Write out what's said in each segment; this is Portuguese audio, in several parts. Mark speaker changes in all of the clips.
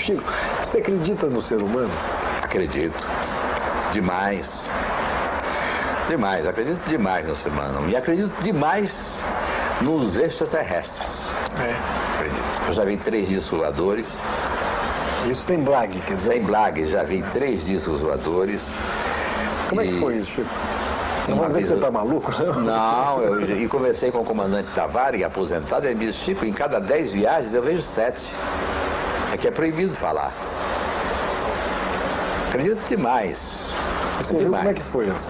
Speaker 1: Chico, você acredita no ser humano?
Speaker 2: Acredito. Demais. Demais. Acredito demais no ser humano. E acredito demais nos extraterrestres. Acredito. Eu já vi 3 discos voadores.
Speaker 1: Isso sem blague, quer dizer?
Speaker 2: Sem blague, já vi 3 discos voadores.
Speaker 1: Como é que foi isso, Chico? Não vou dizer que você tá maluco, não?
Speaker 2: Não, e conversei com o comandante Tavares, aposentado, e ele me disse, Chico, em cada 10 viagens eu vejo 7. É que é proibido falar. Acredito demais.
Speaker 1: Você viu como é que foi essa?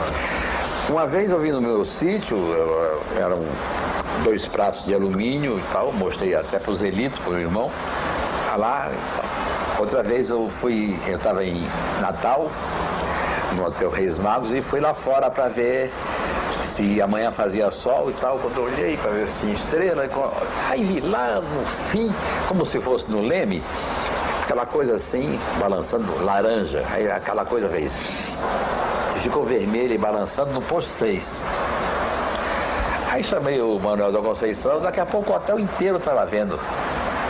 Speaker 2: Uma vez eu vim no meu sítio, eram 2 pratos de alumínio e tal, mostrei até pro Zelito, pro meu irmão, lá. Outra vez eu estava em Natal, no Hotel Reis Magos, e fui lá fora para ver se amanhã fazia sol e tal. Quando eu olhei para ver se tinha estrela, aí vi lá no fim, como se fosse no Leme, aquela coisa assim, balançando, laranja, aí aquela coisa fez, e ficou vermelha e balançando no posto 6. Aí chamei o Manuel da Conceição, daqui a pouco o hotel inteiro estava vendo,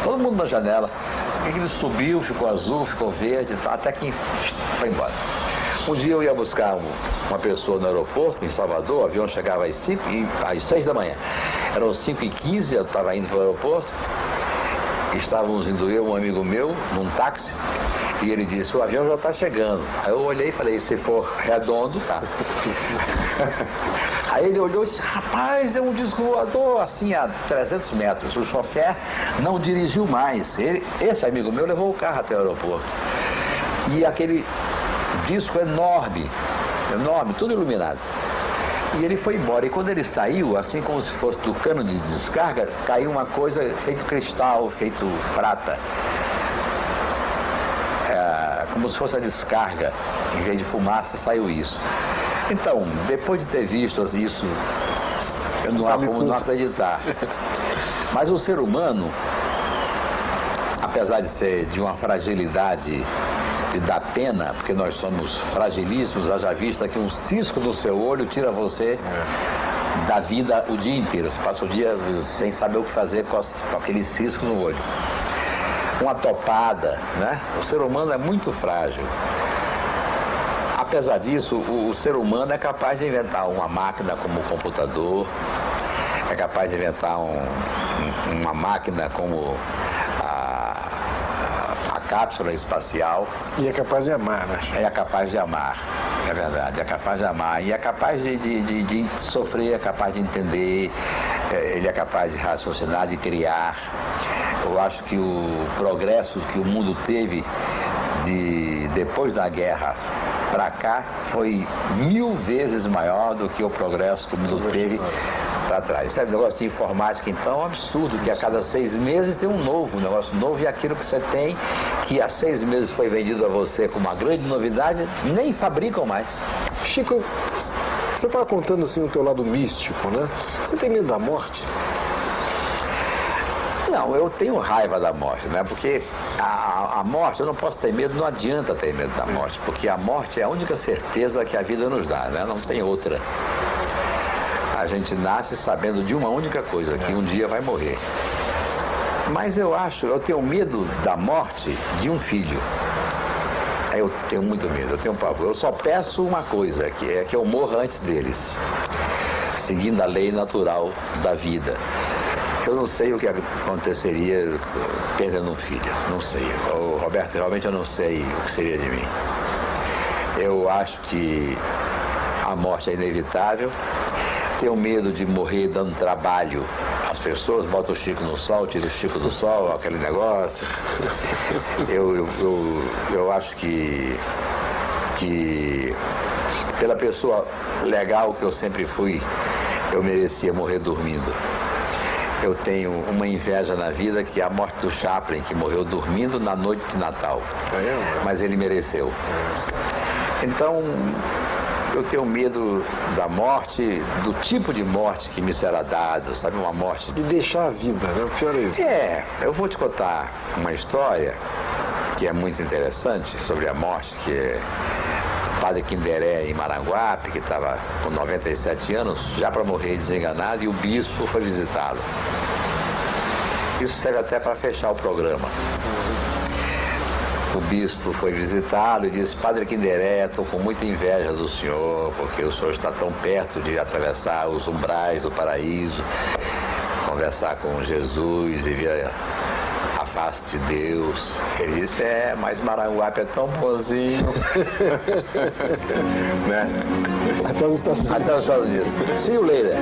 Speaker 2: todo mundo na janela. Ele subiu, ficou azul, ficou verde, até que foi embora. Um dia eu ia buscar uma pessoa no aeroporto, em Salvador, o avião chegava às 6 da manhã. Eram 5h15, eu estava indo para o aeroporto, estávamos indo eu, um amigo meu, num táxi, e ele disse, o avião já está chegando. Aí eu olhei e falei, se for redondo, tá. Aí ele olhou e disse, rapaz, é um disco voador, assim, a 300 metros. O chofer não dirigiu mais. Esse amigo meu levou o carro até o aeroporto. E aquele disco enorme, tudo iluminado. E ele foi embora. E quando ele saiu, assim como se fosse do cano de descarga, caiu uma coisa feito cristal, feito prata. Como se fosse a descarga. Em vez de fumaça, saiu isso. Então, depois de ter visto isso, eu não há como não acreditar. Mas o ser humano, apesar de ser de uma fragilidade de dar pena, porque nós somos fragilíssimos, haja vista que um cisco no seu olho tira você da vida o dia inteiro. Você passa o dia sem saber o que fazer com aquele cisco no olho. Uma topada, né? O ser humano é muito frágil. Apesar disso, o ser humano é capaz de inventar uma máquina como o computador, é capaz de inventar uma máquina como a cápsula espacial.
Speaker 1: E é capaz de amar, né?
Speaker 2: É capaz de amar, é verdade, é capaz de amar. E é capaz de sofrer, é capaz de entender, ele é capaz de raciocinar, de criar. Eu acho que o progresso que o mundo teve depois da guerra para cá foi 1000 vezes maior do que o progresso que o mundo teve para trás. Sabe, o negócio de informática, então, é um absurdo, que a cada 6 meses tem um negócio novo, e aquilo que você tem, que há 6 meses foi vendido a você com uma grande novidade, nem fabricam mais.
Speaker 1: Chico, você estava contando assim o teu lado místico, né? Você tem medo da morte?
Speaker 2: Não, eu tenho raiva da morte, né? Porque a morte, eu não posso ter medo, não adianta ter medo da morte, porque a morte é a única certeza que a vida nos dá, né? Não tem outra. A gente nasce sabendo de uma única coisa, que um dia vai morrer. Mas eu tenho medo da morte de um filho. Eu tenho muito medo, eu tenho pavor. Eu só peço uma coisa, que é que eu morra antes deles, seguindo a lei natural da vida. Eu não sei o que aconteceria perdendo um filho, não sei. Roberto, realmente eu não sei o que seria de mim. Eu acho que a morte é inevitável. Tenho medo de morrer dando trabalho às pessoas, bota o Chico no sol, tira o Chico do sol, aquele negócio. Eu acho que pela pessoa legal que eu sempre fui, eu merecia morrer dormindo. Eu tenho uma inveja na vida, que é a morte do Chaplin, que morreu dormindo na noite de Natal. Mas ele mereceu. Então, eu tenho medo da morte, do tipo de morte que me será dado, sabe? Uma morte...
Speaker 1: E deixar a vida, né? O pior é isso.
Speaker 2: Eu vou te contar uma história que é muito interessante sobre a morte, que é o padre Quinderé, em Maranguape, que estava com 97 anos, já para morrer desenganado, e o bispo foi visitá-lo. Isso serve até para fechar o programa. o bispo foi visitá-lo e disse: Padre Kinderé, estou com muita inveja do senhor, porque o senhor está tão perto de atravessar os umbrais do paraíso, conversar com Jesus e ver a face de Deus. Ele disse: mas Maranguape é tão bonzinho. Né?
Speaker 1: Até os Estados Unidos.
Speaker 2: Até os Estados Unidos. See you later.